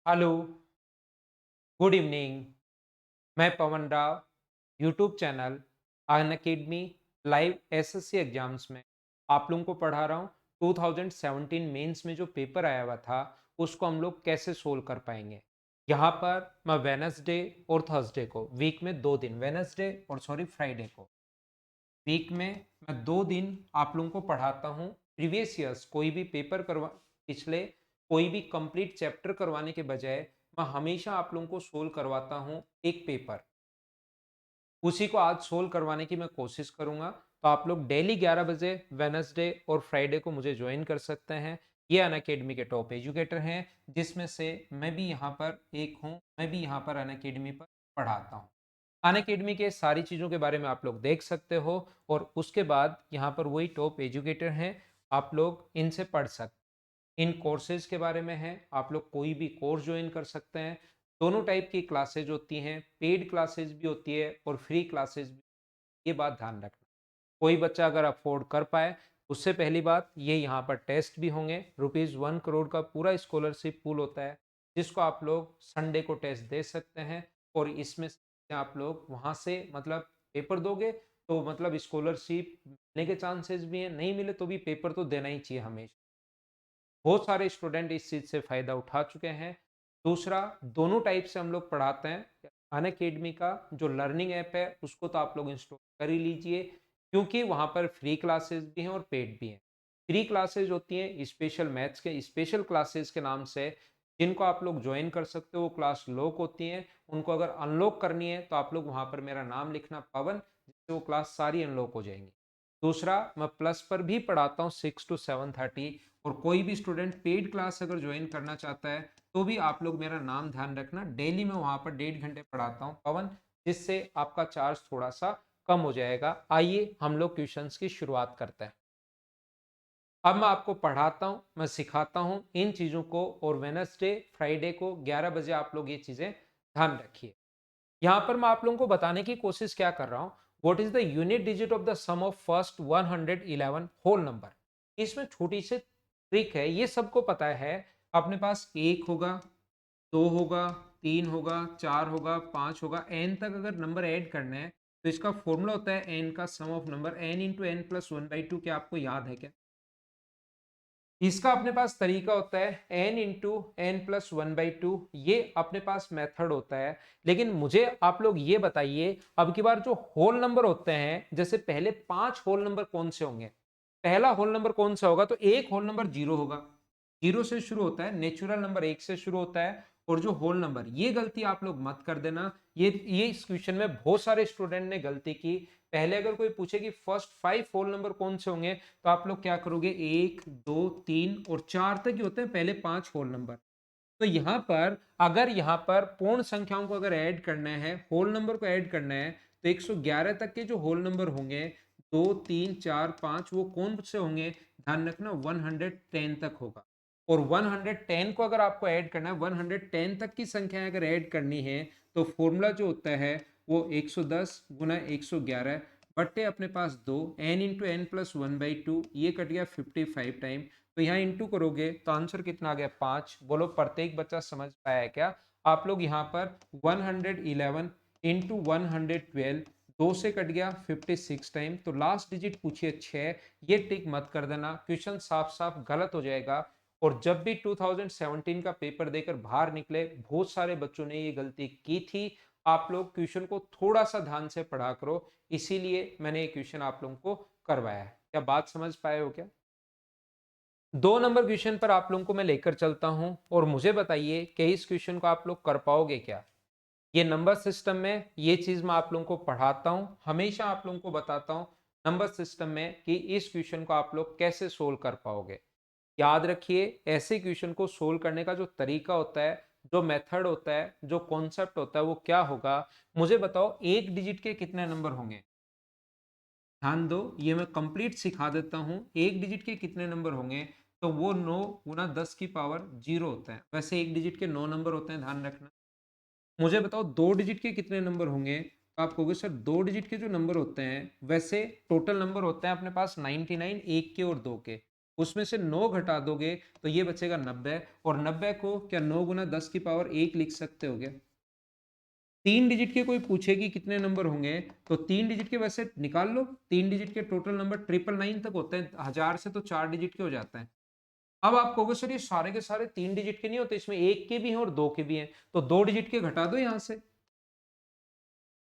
Hello, good evening. मैं Pavan Rao, YouTube channel Unacademy live SSC exams में आप लोगों को पढ़ा रहा हूँ। 2017 मेंस में जो पेपर आया हुआ था, उसको हम लोग कैसे सोल्व कर पाएंगे। यहाँ पर मैं वेनसडे और थर्सडे को, वीक में 2 दिन, वेनसडे और फ्राइडे को, वीक में मैं 2 दिन आप लोगों को पढ़ाता हूँ। प्रीवियस ईयर्स कोई भी पेपर करवा, पिछले कोई भी कंप्लीट चैप्टर करवाने के बजाय मैं हमेशा आप लोगों को सोल्व करवाता हूँ एक पेपर। उसी को आज सोल्व करवाने की मैं कोशिश करूंगा। तो आप लोग डेली 11 बजे वेनसडे और फ्राइडे को मुझे ज्वाइन कर सकते हैं। ये अनअकैडमी के टॉप एजुकेटर हैं, जिसमें से मैं भी यहाँ पर एक हूँ। मैं भी यहाँ पर अनअकैडमी पर पढ़ाता हूँ। अनअकैडमी के सारी चीज़ों के बारे में आप लोग देख सकते हो, और उसके बाद यहाँ पर वही टॉप एजुकेटर हैं, आप लोग इनसे पढ़ सकते हैं। इन कोर्सेज के बारे में है, आप लोग कोई भी कोर्स ज्वाइन कर सकते हैं। दोनों टाइप की क्लासेज होती हैं, पेड क्लासेज भी होती है और फ्री क्लासेज भी। ये बात ध्यान रखना। कोई बच्चा अगर अफोर्ड कर पाए, उससे पहली बात ये, यहाँ पर टेस्ट भी होंगे। ₹1 करोड़ का पूरा स्कॉलरशिप पूल होता है, जिसको आप लोग संडे को टेस्ट दे सकते हैं। और इसमें से आप लोग वहाँ से मतलब पेपर दोगे तो मतलब स्कॉलरशिप मिलने के चांसेस भी हैं, नहीं मिले तो भी पेपर तो देना ही चाहिए हमेशा। बहुत सारे स्टूडेंट इस चीज़ से फ़ायदा उठा चुके हैं। दूसरा, दोनों टाइप से हम लोग पढ़ाते हैं। अनअकैडमी का जो लर्निंग ऐप है, उसको तो आप लोग इंस्टॉल कर ही लीजिए, क्योंकि वहाँ पर फ्री क्लासेस भी हैं और पेड भी हैं। फ्री क्लासेस होती हैं स्पेशल मैथ्स के स्पेशल क्लासेस के नाम से, जिनको आप लोग ज्वाइन कर सकते हो। वो क्लास लॉक होती हैं, उनको अगर अनलॉक करनी है तो आप लोग वहाँ पर मेरा नाम लिखना पवन, जिससे वो क्लास सारी अनलॉक हो जाएंगी। दूसरा, मैं प्लस पर भी पढ़ाता हूँ 6 to 7:30। और कोई भी स्टूडेंट पेड क्लास अगर ज्वाइन करना चाहता है तो भी आप लोग मेरा नाम ध्यान रखना। डेली मैं वहां पर 1.5 घंटे पढ़ाता हूँ पवन, जिससे आपका चार्ज थोड़ा सा कम हो जाएगा। आइए हम लोग क्वेश्चंस की शुरुआत करते हैं। अब मैं आपको पढ़ाता हूँ, मैं सिखाता हूँ इन चीज़ों को, और वेनसडे फ्राइडे को 11 बजे आप लोग ये चीज़ें ध्यान रखिए। यहाँ पर मैं आप लोगों को बताने की कोशिश क्या कर रहा हूँ, what is the unit digit of the sum of first 111 whole number. इसमें छोटी सी ट्रिक है, ये सबको पता है। अपने पास 1 होगा, 2 होगा, 3 होगा, 4 होगा, 5 होगा, एन तक अगर नंबर ऐड करना है तो इसका फॉर्मूला होता है एन का sum of number, N into N plus 1/2। क्या आपको याद है क्या? इसका अपने पास तरीका होता है n इंटू एन प्लस 1/2। ये अपने पास मेथड होता है। लेकिन मुझे आप लोग ये बताइए, अब की बार जो होल नंबर होते हैं, जैसे पहले 5 होल नंबर कौन से होंगे? पहला होल नंबर कौन सा होगा? तो एक होल नंबर जीरो होगा। जीरो से शुरू होता है, नेचुरल नंबर 1 से शुरू होता है। और जो होल नंबर, ये गलती आप लोग मत कर देना। ये इस क्वेश्चन में बहुत सारे स्टूडेंट ने गलती की। पहले अगर कोई पूछे कि फर्स्ट 5 होल नंबर कौन से होंगे, तो आप लोग क्या करोगे? 1, 2, 3 और 4 तक ही होते हैं पहले 5 होल नंबर। तो यहाँ पर अगर यहाँ पर पूर्ण संख्याओं को अगर ऐड करना है, होल नंबर को ऐड करना है, तो 111 तक के जो होल नंबर होंगे, 2, 3, 4, 5, वो कौन से होंगे? ध्यान रखना, 110 तक होगा। और 110 को अगर आपको ऐड करना है, 110 तक की संख्या अगर ऐड करनी है, तो फॉर्मूला जो होता है वो 110 गुना 111 बट्टे अपने पास 2, एन इंटू एन प्लस 1/2। ये कट गया 55 टाइम। तो यहाँ इंटू करोगे तो आंसर कितना आ गया? 5। बोलो प्रत्येक बच्चा समझ पाया है क्या? आप लोग यहाँ पर 111 इंटू 112, 2 से कट गया 56 टाइम। तो लास्ट डिजिट पूछिए 6। ये टिक मत कर देना, क्वेश्चन साफ साफ गलत हो जाएगा। और जब भी 2017 का पेपर देकर बाहर निकले, बहुत सारे बच्चों ने ये गलती की थी। आप लोग क्वेश्चन को थोड़ा सा ध्यान से पढ़ा करो, इसीलिए मैंने ये क्वेश्चन आप लोगों को करवाया है। क्या बात समझ पाए हो क्या? 2 नंबर क्वेश्चन पर आप लोगों को मैं लेकर चलता हूं, और मुझे बताइए कि इस क्वेश्चन को आप लोग कर पाओगे क्या? ये नंबर सिस्टम में ये चीज मैं आप लोगों को पढ़ाता हूं, हमेशा आप लोगों को बताता हूं नंबर सिस्टम में कि इस क्वेश्चन को आप लोग कैसे सोल्व कर पाओगे। याद रखिए, ऐसे क्वेश्चन को सोल्व करने का जो तरीका होता है, जो मेथड होता है, जो कॉन्सेप्ट होता है, वो क्या होगा? मुझे बताओ, एक डिजिट के कितने नंबर होंगे? ध्यान दो, ये मैं कंप्लीट सिखा देता हूं। एक डिजिट के कितने नंबर होंगे? तो वो 9 गुना 10 की पावर 0 होता है। वैसे एक डिजिट के 9 नंबर होते हैं, ध्यान रखना। मुझे बताओ, 2 डिजिट के कितने नंबर होंगे? तो आप कहोगे सर 2 डिजिट के जो नंबर होते हैं, वैसे टोटल नंबर होते हैं अपने पास 99, एक के और दो के। उसमें से 9 घटा दोगे तो ये बचेगा 90, और 90 को क्या 9 गुना 10 की पावर 1 लिख सकते हो क्या? 3 डिजिट के कोई पूछेगी कितने नंबर होंगे, तो 3 डिजिट के वैसे निकाल लो, 3 डिजिट के टोटल नंबर 999 तक होते हैं, 1000 से तो 4 डिजिट के हो जाते हैं। अब आप कहोगे सर ये सारे के सारे 3 डिजिट के नहीं होते, इसमें 1 के भी हैं और 2 के भी हैं, तो 2 डिजिट के घटा दो यहाँ से,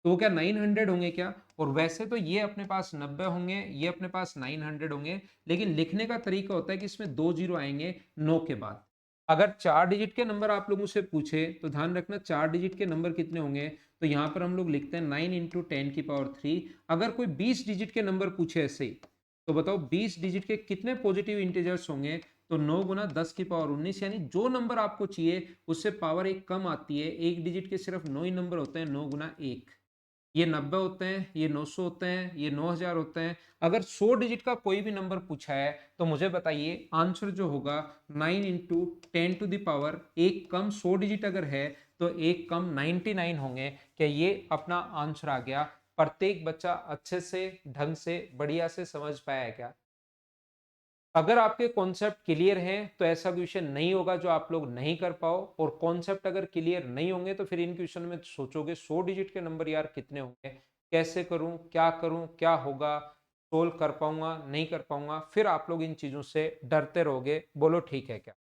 तो क्या 900 होंगे क्या? और वैसे तो ये अपने पास 90 होंगे, ये अपने पास 900 होंगे, लेकिन लिखने का तरीका होता है कि इसमें 2 जीरो आएंगे 9 के बाद। अगर 4 डिजिट के नंबर आप लोगों से पूछे तो ध्यान रखना 4 डिजिट के नंबर कितने होंगे, तो यहाँ पर हम लोग लिखते हैं 9 इंटू 10 की पावर 3। अगर कोई 20 डिजिट के नंबर पूछे ऐसे ही, तो बताओ 20 डिजिट के कितने पॉजिटिव इंटीजर्स होंगे, तो 9 गुना 10 की पावर 19, यानी जो नंबर आपको चाहिए उससे पावर एक कम आती है। एक डिजिट के सिर्फ 9 ही नंबर होते हैं, 9 गुना 1, ये 90 होते हैं, ये 900 होते हैं, ये 9000 होते हैं। अगर 100 डिजिट का कोई भी नंबर पूछा है तो मुझे बताइए आंसर जो होगा 9 इंटू 10 टू द पावर, एक कम 100 डिजिट अगर है तो एक कम 99 होंगे। क्या ये अपना आंसर आ गया? प्रत्येक बच्चा अच्छे से ढंग से बढ़िया से समझ पाया है क्या? अगर आपके कॉन्सेप्ट क्लियर हैं तो ऐसा क्वेश्चन नहीं होगा जो आप लोग नहीं कर पाओ, और कॉन्सेप्ट अगर क्लियर नहीं होंगे तो फिर इन क्वेश्चन में सोचोगे 100 डिजिट के नंबर यार कितने होंगे, कैसे करूं, क्या होगा, सोल्व कर पाऊंगा नहीं कर पाऊंगा, फिर आप लोग इन चीजों से डरते रहोगे। बोलो ठीक है क्या?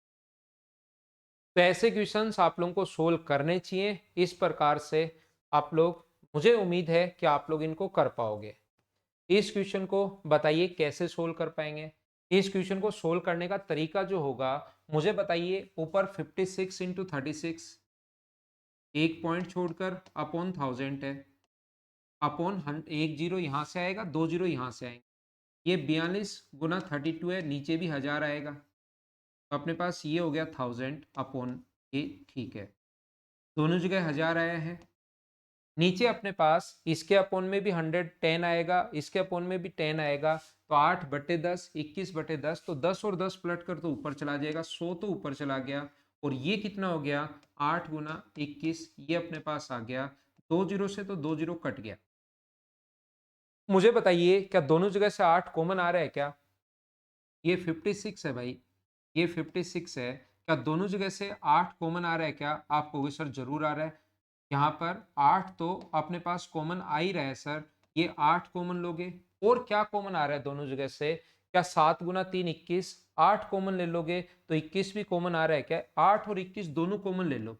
तो ऐसे क्वेश्चंस आप लोगों को सोल्व करने चाहिए इस प्रकार से। आप लोग, मुझे उम्मीद है कि आप लोग इनको कर पाओगे। इस क्वेश्चन को बताइए कैसे सोल्व कर पाएंगे। इस क्वेश्चन को सोल्व करने का तरीका जो होगा मुझे बताइए। ऊपर 56 इंटू 36, एक पॉइंट छोड़कर अपॉन 1000 है, अपॉन एक जीरो यहाँ से आएगा, दो जीरो यहाँ से आएंगे, ये 42 गुना 32 है, नीचे भी 1000 आएगा, तो अपने पास ये हो गया 1000 अपॉन ये। ठीक है, दोनों जगह 1000 आया है। नीचे अपने पास इसके अपोन में भी 110 आएगा, इसके अपोन में भी 10 आएगा, तो 8/10, 21/10, तो 10 और 10 पलट कर तो ऊपर चला जाएगा, 100 तो ऊपर चला गया, और ये कितना हो गया 8 गुना 21, ये अपने पास आ गया। 2 जीरो से तो 2 जीरो कट गया। मुझे बताइए क्या दोनों जगह से 8 कॉमन आ रहा है क्या? ये 56 है भाई, ये 56 है, क्या दोनों जगह से 8 कॉमन आ रहा है क्या? आप कहोगे सर जरूर आ रहा है। यहाँ पर 8 तो अपने पास कॉमन आ ही रहा है सर, ये 8 कॉमन लोगे, और क्या कॉमन आ रहा है दोनों जगह से? क्या 7 गुना 3 21, 8 कॉमन ले लोगे तो 21 भी कॉमन आ रहा है क्या? 8 और 21 दोनों कॉमन ले लो,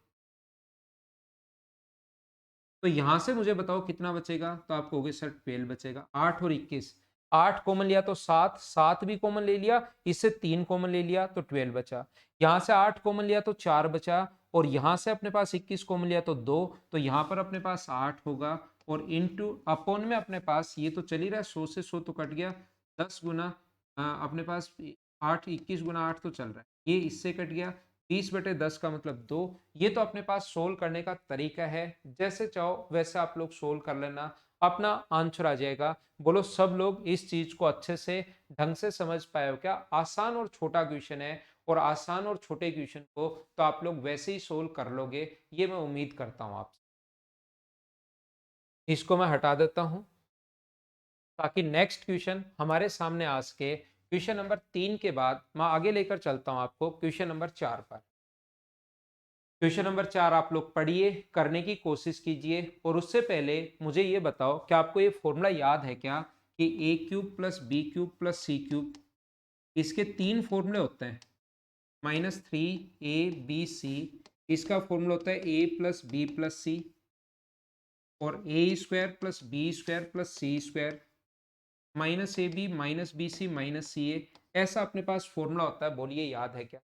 तो यहां से मुझे बताओ कितना बचेगा, तो आप कहोगे सर 12 बचेगा। 8 और 21, 8 कॉमन लिया तो 7, 7 भी कॉमन ले लिया, इससे 3 कॉमन ले लिया तो 12 बचा। यहां से 8 कॉमन लिया तो 4 बचा, और यहां से अपने पास 21 कॉमन लिया तो 2, तो यहां पर अपने पास 8 होगा, और इनटू अपॉन में अपने पास ये तो चल ही रहा है, 100 से 100 तो कट गया, 10 गुना अपने पास 8, 21 गुना 8 तो चल रहा है, ये इससे कट गया, 20/10 का मतलब 2। ये तो अपने पास सोल्व करने का तरीका है, जैसे चाहो वैसे आप लोग सोल्व कर लेना, अपना आंसर आ जाएगा। बोलो सब लोग इस चीज को अच्छे से ढंग से समझ पाए हो क्या? आसान और छोटा क्वेश्चन है, और आसान और छोटे क्वेश्चन को तो आप लोग वैसे ही सोल्व कर लोगे, ये मैं उम्मीद करता हूं आपसे। इसको मैं हटा देता हूं ताकि नेक्स्ट क्वेश्चन हमारे सामने आ सके। क्वेश्चन नंबर 3 के बाद मैं आगे लेकर चलता हूं आपको क्वेश्चन नंबर 4 पर। क्वेश्चन नंबर 4 आप लोग पढ़िए, करने की कोशिश कीजिए, और उससे पहले मुझे ये बताओ कि आपको ये फॉर्मूला याद है क्या कि A cube plus B cube plus C cube, इसके 3 फॉर्मूले होते हैं। -3ab इसका फॉर्मूला होता है a plus B plus C, और A square plus B square plus C square, -ab minus B C minus C A, ऐसा अपने पास फॉर्मूला होता है। बोलिए याद है क्या?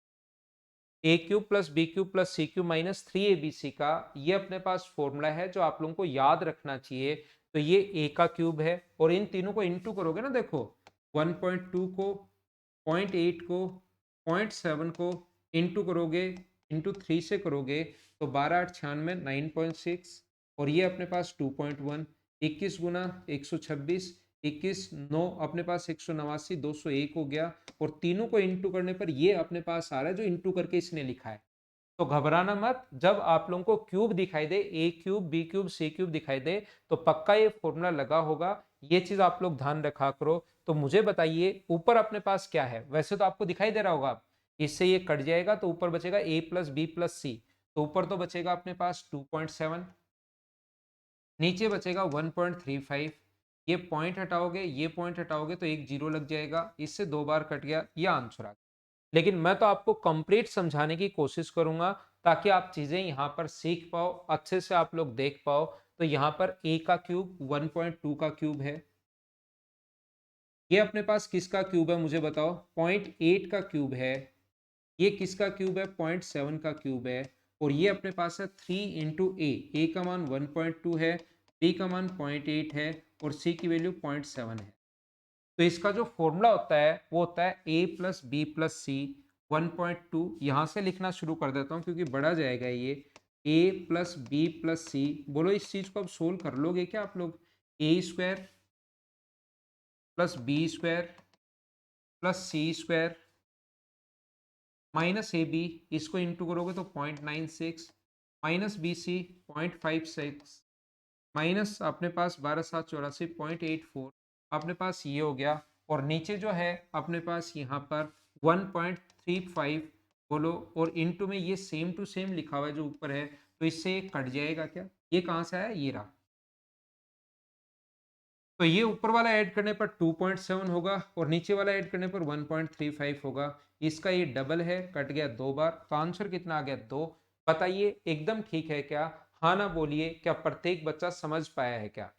A cube plus B cube plus C cube -3abc का ये अपने पास फॉर्मूला है जो आप लोगों को याद रखना चाहिए। तो ये ए का क्यूब है, और इन तीनों को इंटू करोगे ना, देखो 1.2 को, 0.8 को, 0.7 को इंटू करोगे, इंटू 3 से करोगे तो 12×8 = 9.6, और ये अपने पास 2.1, 21 गुना 126, 21 9 अपने पास 189, 201 हो गया, और तीनों को इंटू करने पर ये अपने पास आ रहा है जो इंटू करके इसने लिखा है। तो घबराना मत, जब आप लोगों को क्यूब दिखाई दे, ए cube B cube C cube दिखाई दे, तो पक्का ये फॉर्मूला लगा होगा ये चीज आप लोग ध्यान रखा करो। तो मुझे बताइए ऊपर अपने पास क्या है, वैसे तो आपको दिखाई दे रहा होगा, इससे ये कट जाएगा तो ऊपर बचेगा a प्लस बी प्लस सी। तो ऊपर तो बचेगा अपने पास 2.7, नीचे बचेगा 1.35। ये पॉइंट हटाओगे, ये पॉइंट हटाओगे तो एक जीरो लग जाएगा, इससे 2 बार कट गया, ये आंसर आ गया। लेकिन मैं तो आपको कंप्लीट समझाने की कोशिश करूंगा ताकि आप चीजें यहाँ पर सीख पाओ, अच्छे से आप लोग देख पाओ। तो यहाँ पर a का क्यूब 1.2 का क्यूब है, ये अपने पास किसका क्यूब है मुझे बताओ, 0.8 का क्यूब है। ये किसका क्यूब है, 0.7 का क्यूब है। और ये अपने पास है 3 इंटू ए का मान 1.2 है, बी का मान 0.8 है और सी की वैल्यू 0.7 है। तो इसका जो फॉर्मूला होता है वो होता है a प्लस बी प्लस सी 1.2। यहां से लिखना शुरू कर देता हूं क्योंकि बढ़ा जाएगा ये, a प्लस बी प्लस सी। बोलो इस चीज को अब सोल्व कर लोगे क्या आप लोग, A square plus B square plus C square minus A B, इसको इंटू करोगे तो 0.96 माइनस बी सी 0.56 माइनस अपने पास 12 7 84 0.84, अपने पास ये हो गया। और नीचे जो है अपने पास यहाँ पर 1.35 बोलो, और इनटू में ये सेम टू सेम लिखा हुआ है जो ऊपर है, तो इससे ये कट जाएगा क्या, ये कहाँ से आया, ये रहा। तो ये ऊपर वाला ऐड करने पर 2.7 होगा और नीचे वाला ऐड करने पर 1.35 होगा। इसका ये डबल है, कट गया 2 बार, तो आंसर कितना आ गया 2। बताइए एकदम ठीक है क्या, हाँ ना बोलिए, क्या प्रत्येक बच्चा समझ पाया है क्या।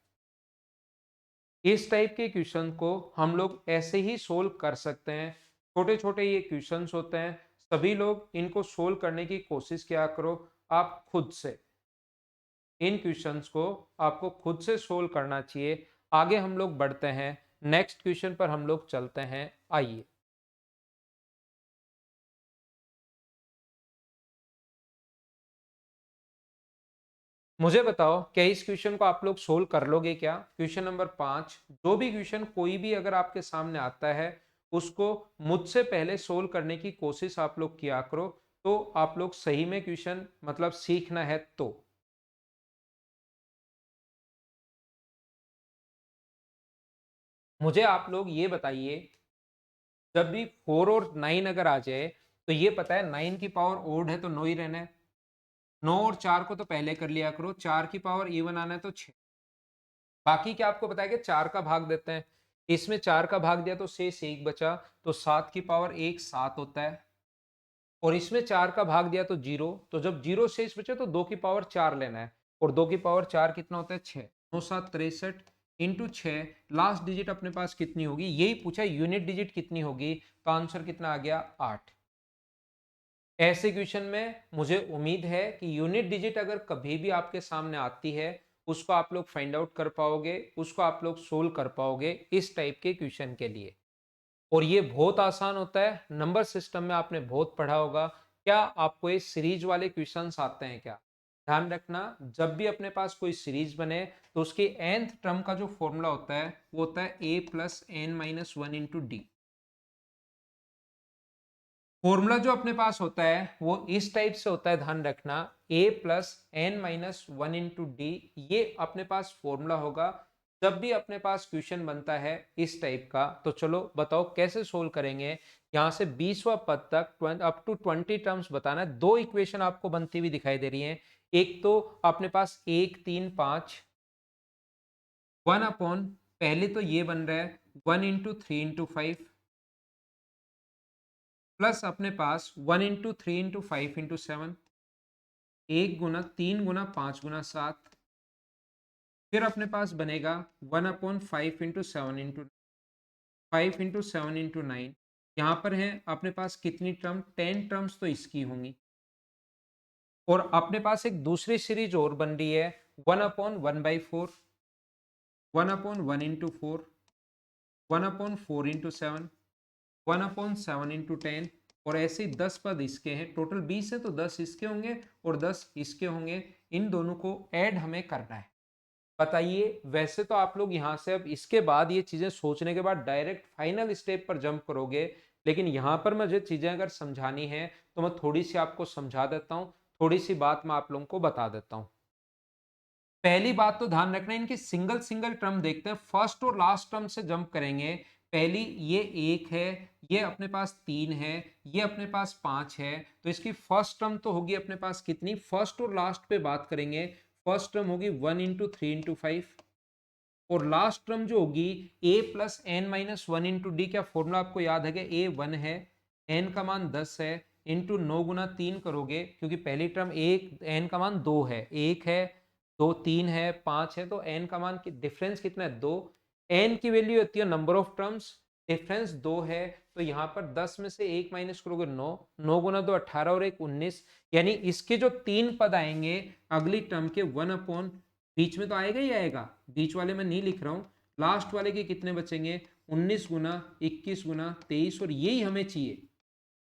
इस टाइप के क्वेश्चन को हम लोग ऐसे ही सोल्व कर सकते हैं। छोटे छोटे ये क्वेश्चंस होते हैं, सभी लोग इनको सोल्व करने की कोशिश किया करो आप खुद से। इन क्वेश्चंस को आपको खुद से सोल्व करना चाहिए। आगे हम लोग बढ़ते हैं, नेक्स्ट क्वेश्चन पर हम लोग चलते हैं, आइए। मुझे बताओ क्या इस क्वेश्चन को आप लोग सोल्व कर लोगे क्या। क्वेश्चन नंबर 5, जो भी क्वेश्चन कोई भी अगर आपके सामने आता है उसको मुझसे पहले सोल्व करने की कोशिश आप लोग किया करो, तो आप लोग सही में क्वेश्चन मतलब सीखना है तो। मुझे आप लोग ये बताइए, जब भी 4 और 9 अगर आ जाए तो ये पता है 9 की पावर ओड है तो 9 ही रहना है। 9 और 4 को तो पहले कर लिया करो, 4 की पावर इवन आना है तो 6। बाकी क्या आपको बताया कि 4 का भाग देते हैं, इसमें 4 का भाग दिया तो शेष 1 बचा, तो 7 की पावर 1 7 होता है। और इसमें 4 का भाग दिया तो 0, तो जब 0 शेष बचे तो 2 की पावर 4 लेना है, और 2 की पावर 4 कितना होता है 6। 9 7 63 इंटू 6, लास्ट डिजिट अपने पास कितनी होगी, यही पूछा यूनिट डिजिट कितनी होगी, तो आंसर कितना आ गया 8। ऐसे क्वेश्चन में मुझे उम्मीद है कि यूनिट डिजिट अगर कभी भी आपके सामने आती है उसको आप लोग फाइंड आउट कर पाओगे, उसको आप लोग सोल्व कर पाओगे इस टाइप के क्वेश्चन के लिए। और ये बहुत आसान होता है, नंबर सिस्टम में आपने बहुत पढ़ा होगा। क्या आपको ये सीरीज वाले क्वेश्चंस आते हैं क्या। ध्यान रखना, जब भी अपने पास कोई सीरीज बने तो उसके nth टर्म का जो फॉर्मूला होता है वो होता है a plus n minus one into d. Formula जो अपने पास होता है वो इस टाइप से होता है, ध्यान रखना, a plus n minus one into d, ये अपने पास फॉर्मूला होगा जब भी अपने पास क्वेश्चन बनता है इस टाइप का। तो चलो बताओ कैसे सोल्व करेंगे। यहां से 20वां पद तक अप टू 20 टर्म्स बताना है। दो इक्वेशन आपको बनती हुई दिखाई दे रही है, एक तो अपने पास 1 3 5 वन अपॉन, पहले तो ये बन रहा है 1 इंटू 3 इंटू 5 प्लस अपने पास 1 इंटू 3 इंटू 5 इंटू 7, 1 गुना 3 गुना 5 गुना 7, फिर अपने पास बनेगा 1/5 इंटू 7 इंटू 5 इंटू 7 इंटू 9। यहाँ पर है अपने पास कितनी टर्म, 10 टर्म्स तो इसकी होंगी। और अपने पास एक दूसरी सीरीज और बन रही है 1/1/4, 1/1 इंटू 4, 1/4 इंटू 7, 1/7 इंटू 10, और ऐसे ही 10 पद इसके हैं, टोटल 20 है तो 10 इसके होंगे और 10 इसके होंगे। इन दोनों को ऐड हमें करना है। बताइए, वैसे तो आप लोग यहाँ से अब इसके बाद ये चीजें सोचने के बाद डायरेक्ट फाइनल स्टेप पर जंप करोगे, लेकिन यहाँ पर मुझे चीजें अगर समझानी है तो मैं थोड़ी सी आपको समझा देता हूँ, थोड़ी सी बात मैं आप लोगों को बता देता हूँ। पहली बात तो ध्यान रखना, इनकी सिंगल सिंगल टर्म देखते हैं, फर्स्ट और लास्ट टर्म से जंप करेंगे। पहली ये 1 है, ये अपने पास 3 है, ये अपने पास 5 है, तो इसकी फर्स्ट टर्म तो होगी अपने पास कितनी, फर्स्ट और लास्ट पे बात करेंगे, फर्स्ट टर्म होगी 1 इंटू 3 इंटू 5, और लास्ट टर्म जो होगी a plus n minus one into d. क्या फॉर्मूला आपको याद है कि a 1 है, n का मान 10 है, इंटू 9 गुना 3 करोगे, क्योंकि पहली टर्म एक, n का मान 2 है, 1 है, 2 3 है, 5 है, तो n का मान डिफरेंस कितना है 2। n की वैल्यू होती है नंबर ऑफ टर्म्स, डिफरेंस 2 है, तो यहाँ पर 10 में से 1 माइनस करोगे 9, 9 गुना 2 18 और 1 19, यानी इसके जो 3 पद आएंगे अगली टर्म के 1 अपॉन, बीच में तो आएगा ही आएगा, बीच वाले में नहीं लिख रहा हूं, लास्ट वाले के कितने बचेंगे 19 गुना 21 गुना 23, और यही हमें चाहिए,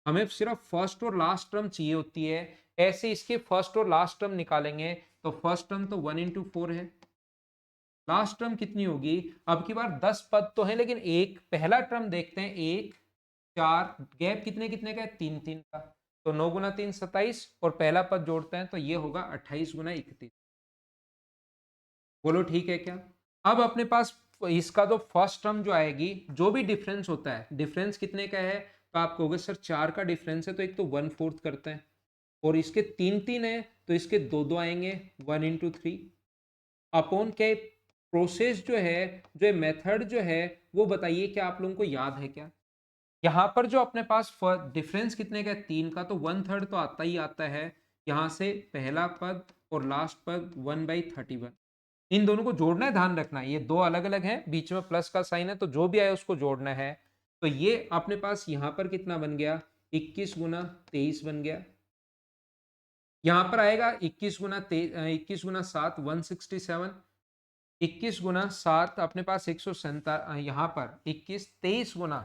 हमें सिर्फ फर्स्ट और लास्ट टर्म चाहिए होती है। ऐसे इसके फर्स्ट और लास्ट टर्म निकालेंगे, तो फर्स्ट टर्म तो 1 इंटू 4 है, लास्ट टर्म कितनी होगी, अब की बार 10 पद तो है, लेकिन एक पहला टर्म देखते हैं, 1 4, गैप कितने कितने का है 3 3 का, तो 9 गुना 3 27, और पहला पद जोड़ते हैं तो ये होगा 28 गुना 31। बोलो ठीक है क्या। अब अपने पास इसका तो फर्स्ट टर्म जो आएगी, जो भी डिफरेंस होता है, डिफरेंस कितने का है, तो आप कहोगे सर 4 का डिफरेंस है, तो एक तो 1/4 करते हैं, और इसके 3 3 है, तो इसके 2 2 आएंगे, 1 इंटू 3 अपॉन के प्रोसेस जो है, जो मेथड जो है, वो बताइए क्या आप लोगों को याद है क्या। यहाँ पर जो अपने पास डिफरेंस कितने का है 3 का, तो 1/3 तो आता ही आता है, यहाँ से पहला पद और लास्ट पद 1/31, इन दोनों को जोड़ना है, ध्यान रखना ये दो अलग अलग हैं, बीच में प्लस का साइन है, तो जो भी आए उसको जोड़ना है। तो ये अपने पास यहाँ पर कितना बन गया 21 गुना 23 बन गया, यहाँ पर आएगा 21 गुना 21 गुना 7 167, 21 गुना 7 अपने पास 147, यहाँ पर 21 23 गुना,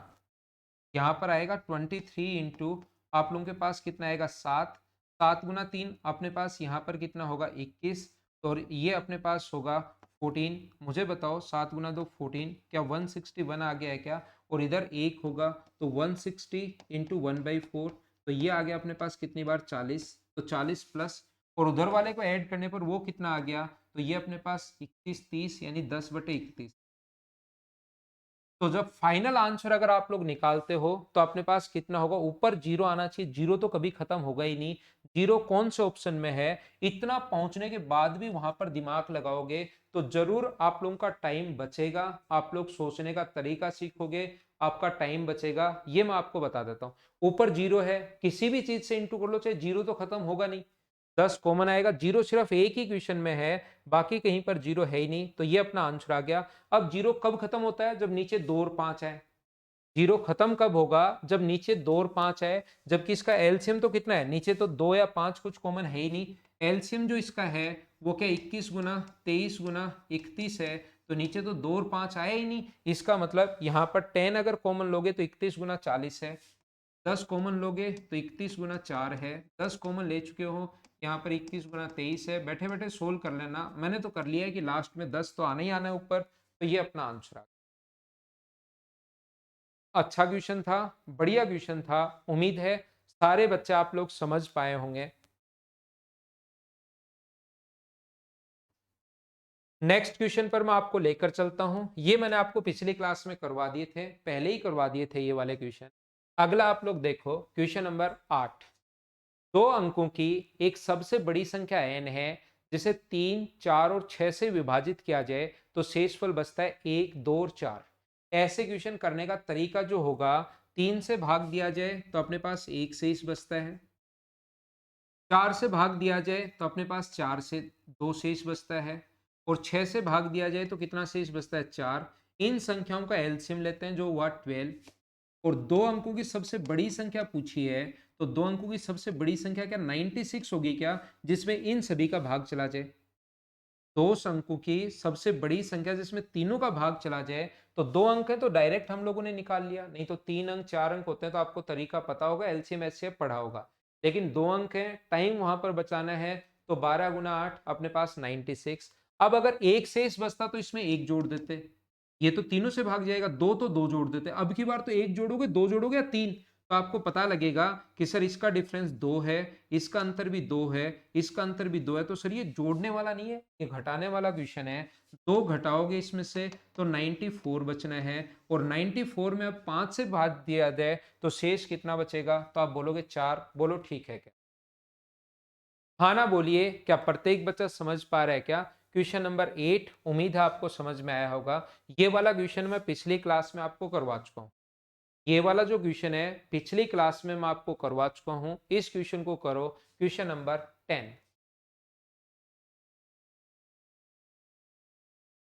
यहाँ पर आएगा 23 इंटू, आप लोगों के पास कितना आएगा 7, 7 गुना 3 अपने पास यहाँ पर कितना होगा 21, तो ये अपने पास होगा 14। मुझे बताओ 7 गुना 2 14, क्या 161 आ गया है क्या, और इधर एक होगा, तो 160 इंटू 1/4, तो ये आ गया अपने पास कितनी बार 40, तो 40 प्लस, और उधर वाले को ऐड करने पर वो कितना आ गया, तो ये अपने पास 31 30 यानी 10/31। तो जब फाइनल आंसर अगर आप लोग निकालते हो तो अपने पास कितना होगा, ऊपर जीरो आना चाहिए, जीरो तो कभी खत्म होगा ही नहीं, जीरो कौन से ऑप्शन में है, इतना पहुंचने के बाद भी वहां पर दिमाग लगाओगे तो जरूर आप लोगों का टाइम बचेगा, आप लोग सोचने का तरीका सीखोगे, आपका टाइम बचेगा, ये मैं आपको बता देता हूं। ऊपर जीरो है, किसी भी चीज से इंटू कर लो, चाहे जीरो तो खत्म होगा नहीं, 10 कॉमन आएगा, जीरो सिर्फ एक ही क्वेश्चन में है, बाकी कहीं पर जीरो है ही नहीं, तो ये अपना आंसर आ गया। अब जीरो कब खत्म होता है, जब नीचे 2 और 5 है, जीरो खत्म कब होगा, जब नीचे 2 और 5 है, जबकि इसका एलसीएम तो कितना है, नीचे तो 2 या 5 कुछ कॉमन है ही नहीं, एलसीएम जो इसका है वो क्या 21 गुना 23 गुना 31 है, तो नीचे तो 2 और 5 आया ही नहीं, इसका मतलब यहाँ पर 10 अगर कॉमन लोगे तो 31 गुना 40 है, 10 कॉमन लोगे तो 31 गुना 4 है, 10 कॉमन ले चुके हो, यहाँ पर 21 गुना 23 है, बैठे बैठे सोल्व कर लेना, मैंने तो कर लिया है कि लास्ट में 10 तो आना ही आना है ऊपर, तो ये अपना आंसर आ। अच्छा क्वेश्चन था, बढ़िया क्वेश्चन था, उम्मीद है सारे बच्चे आप लोग समझ पाए होंगे। नेक्स्ट क्वेश्चन पर मैं आपको लेकर चलता हूं, ये मैंने आपको पिछली क्लास में करवा दिए थे, पहले ही करवा दिए थे ये वाले क्वेश्चन। अगला आप लोग देखो क्वेश्चन नंबर 8, दो अंकों की एक सबसे बड़ी संख्या n है, जिसे 3 4 और 6 से विभाजित किया जाए तो शेषफल बचता है 1 2 और 4। ऐसे क्वेश्चन करने का तरीका जो होगा, 3 से भाग दिया जाए तो अपने पास 1 शेष बचता है, 4 से भाग दिया जाए तो अपने पास 4 से 2 शेष बचता है, और 6 से भाग दिया जाए तो कितना शेष बचता है 4। इन संख्याओं का एलसीएम लेते हैं जो हुआ 12, और दो अंकों की सबसे बड़ी संख्या पूछी है, तो दो अंकों की सबसे बड़ी संख्या क्या 96 होगी क्या, जिसमें इन सभी का भाग चला जाए, दो अंकों की सबसे बड़ी संख्या जिसमें तीनों का भाग चला जाए, तो दो अंक है तो डायरेक्ट हम लोगों ने निकाल लिया, नहीं तो 3 अंक 4 अंक होते हैं तो आपको तरीका पता होगा, एलसीएम एचसीएफ पढ़ा होगा, लेकिन दो अंक है, टाइम वहां पर बचाना है, तो 12 गुना 8 अपने पास 96। अब अगर एक शेष बचता तो इसमें एक जोड़ देते, ये तो तीनों से भाग जाएगा, दो तो दो जोड़ देते, अब की बार तो एक जोड़ोगे दो जोड़ोगे या तीन, तो आपको पता लगेगा कि सर इसका डिफरेंस 2 है, इसका अंतर भी 2 है, इसका अंतर भी 2 है, तो सर ये जोड़ने वाला नहीं है, ये घटाने वाला क्वेश्चन है। 2 घटाओगे इसमें से तो 94 बचना है, और 94 में अब 5 से भाग दिया जाए तो शेष कितना बचेगा? तो आप बोलोगे 4। बोलो ठीक है क्या? हाँ ना बोलिए, क्या प्रत्येक बच्चा समझ पा रहा है क्या? क्वेश्चन नंबर 8 उम्मीद है आपको समझ में आया होगा। ये वाला क्वेश्चन मैं पिछली क्लास में आपको करवा चुका हूँ। ये वाला जो क्वेश्चन है पिछली क्लास में मैं आपको करवा चुका हूँ। इस क्वेश्चन को करो, क्वेश्चन नंबर 10।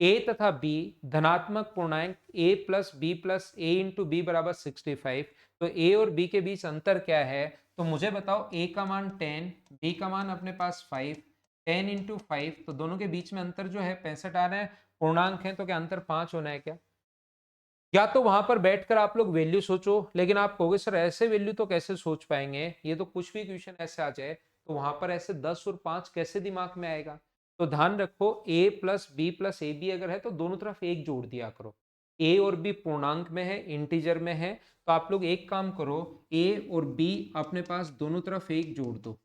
ए तथा बी धनात्मक पूर्णांक a plus B plus a into b बराबर 65। तो ए और बी के बीच अंतर क्या है? तो मुझे बताओ, a का मान 10, b का मान अपने पास 5, 10 इंटू 5, तो दोनों के बीच में अंतर जो है 65 आ रहा है, पूर्णांक है तो क्या अंतर 5 होना है क्या? या तो वहां पर बैठकर आप लोग वैल्यू सोचो, लेकिन आप कहोगे सर ऐसे वैल्यू तो कैसे सोच पाएंगे, ये तो कुछ भी क्वेश्चन ऐसे आ जाए, तो वहां पर ऐसे 10 और 5 कैसे दिमाग में आएगा? तो ध्यान रखो, a plus B plus a b अगर है तो दोनों तरफ एक जोड़ दिया करो। a और b पूर्णांक में है, इंटीजर में है, तो आप लोग एक काम करो, a और b अपने पास दोनों तरफ एक जोड़ दो,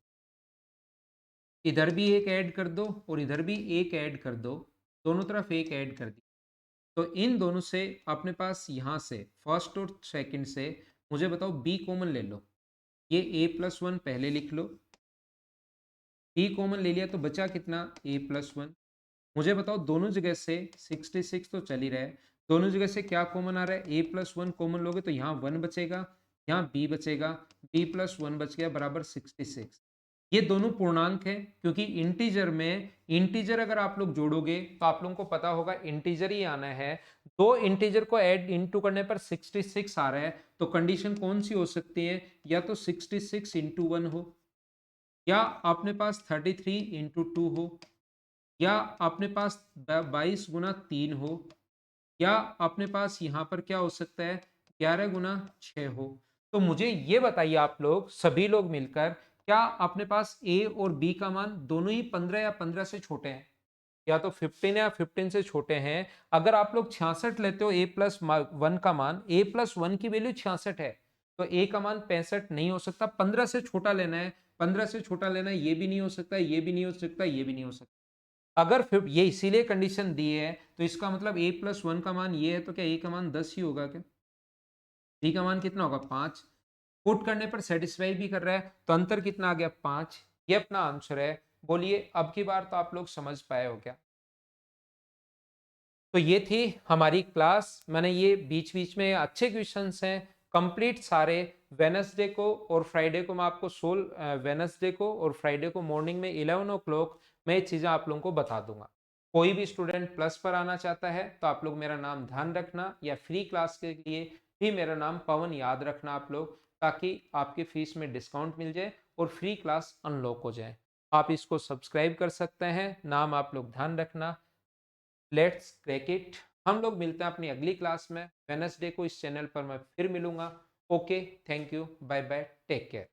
इधर भी एक ऐड कर दो और इधर भी एक ऐड कर दो, दोनों तरफ एक ऐड कर दी। तो इन दोनों से अपने पास यहां से फर्स्ट और सेकंड से मुझे बताओ b कॉमन ले लो, ये a प्लस वन पहले लिख लो, b कॉमन ले लिया तो बचा कितना? a plus one. मुझे बताओ दोनों जगह से 66 तो चल ही रहा है, दोनों जगह से क्या कॉमन आ रहा है? a प्लस वन कॉमन लोगे तो यहाँ 1 बचेगा, यहाँ b बचेगा, b प्लस वन बच गया बराबर 66। ये दोनों पूर्णांक है, क्योंकि इंटीजर में इंटीजर अगर आप लोग जोड़ोगे तो आप लोगों को पता होगा इंटीजर ही आना है। दो इंटीजर को ऐड इनटू करने पर 66 आ रहा है, तो कंडीशन कौन सी हो सकती है? या तो 66 इंटू वन हो, या अपने पास 33 इंटू टू हो, या अपने पास 22 गुना 3 हो, या अपने पास यहां पर क्या हो सकता है? 11 गुना 6 हो। तो मुझे ये बताइए आप लोग सभी लोग मिलकर, क्या अपने पास ए और बी का मान दोनों ही 15 या 15 से छोटे हैं? या तो 15 या 15 से छोटे हैं। अगर आप लोग 66 लेते हो, ए प्लस वन का मान, ए प्लस वन की वैल्यू 66 है, तो ए का मान 65 नहीं हो सकता। 15 से छोटा लेना है, 15 से छोटा लेना है, ये भी नहीं हो सकता, ये भी नहीं हो सकता, ये भी नहीं हो सकता। अगर फिर ये इसीलिए कंडीशन दी है, तो इसका मतलब a प्लस वन का मान ये है, तो क्या a का मान 10 ही होगा क्या? b का मान कितना होगा? 5। पुट करने पर सेटिस्फाई भी कर रहा है, तो अंतर कितना आ गया? 5। ये अपना आंसर है। बोलिए अब की बार तो आप लोग समझ पाए हो क्या? तो ये थी हमारी क्लास। मैंने ये बीच बीच में अच्छे क्वेश्चंस हैं कंप्लीट सारे। वेनसडे को और फ्राइडे को मैं आपको वेनसडे को और फ्राइडे को मॉर्निंग में 11 o'clock मैं ये चीज़ें आप लोगों को बता दूंगा। कोई भी स्टूडेंट प्लस पर आना चाहता है तो आप लोग मेरा नाम ध्यान रखना, या फ्री क्लास के लिए भी मेरा नाम पवन याद रखना आप लोग, ताकि आपकी फीस में डिस्काउंट मिल जाए और फ्री क्लास अनलॉक हो जाए। आप इसको सब्सक्राइब कर सकते हैं, नाम आप लोग ध्यान रखना। Let's crack it. हम लोग मिलते हैं अपनी अगली क्लास में। वेनसडे को इस चैनल पर मैं फिर मिलूंगा। Okay, thank you, bye bye, take care.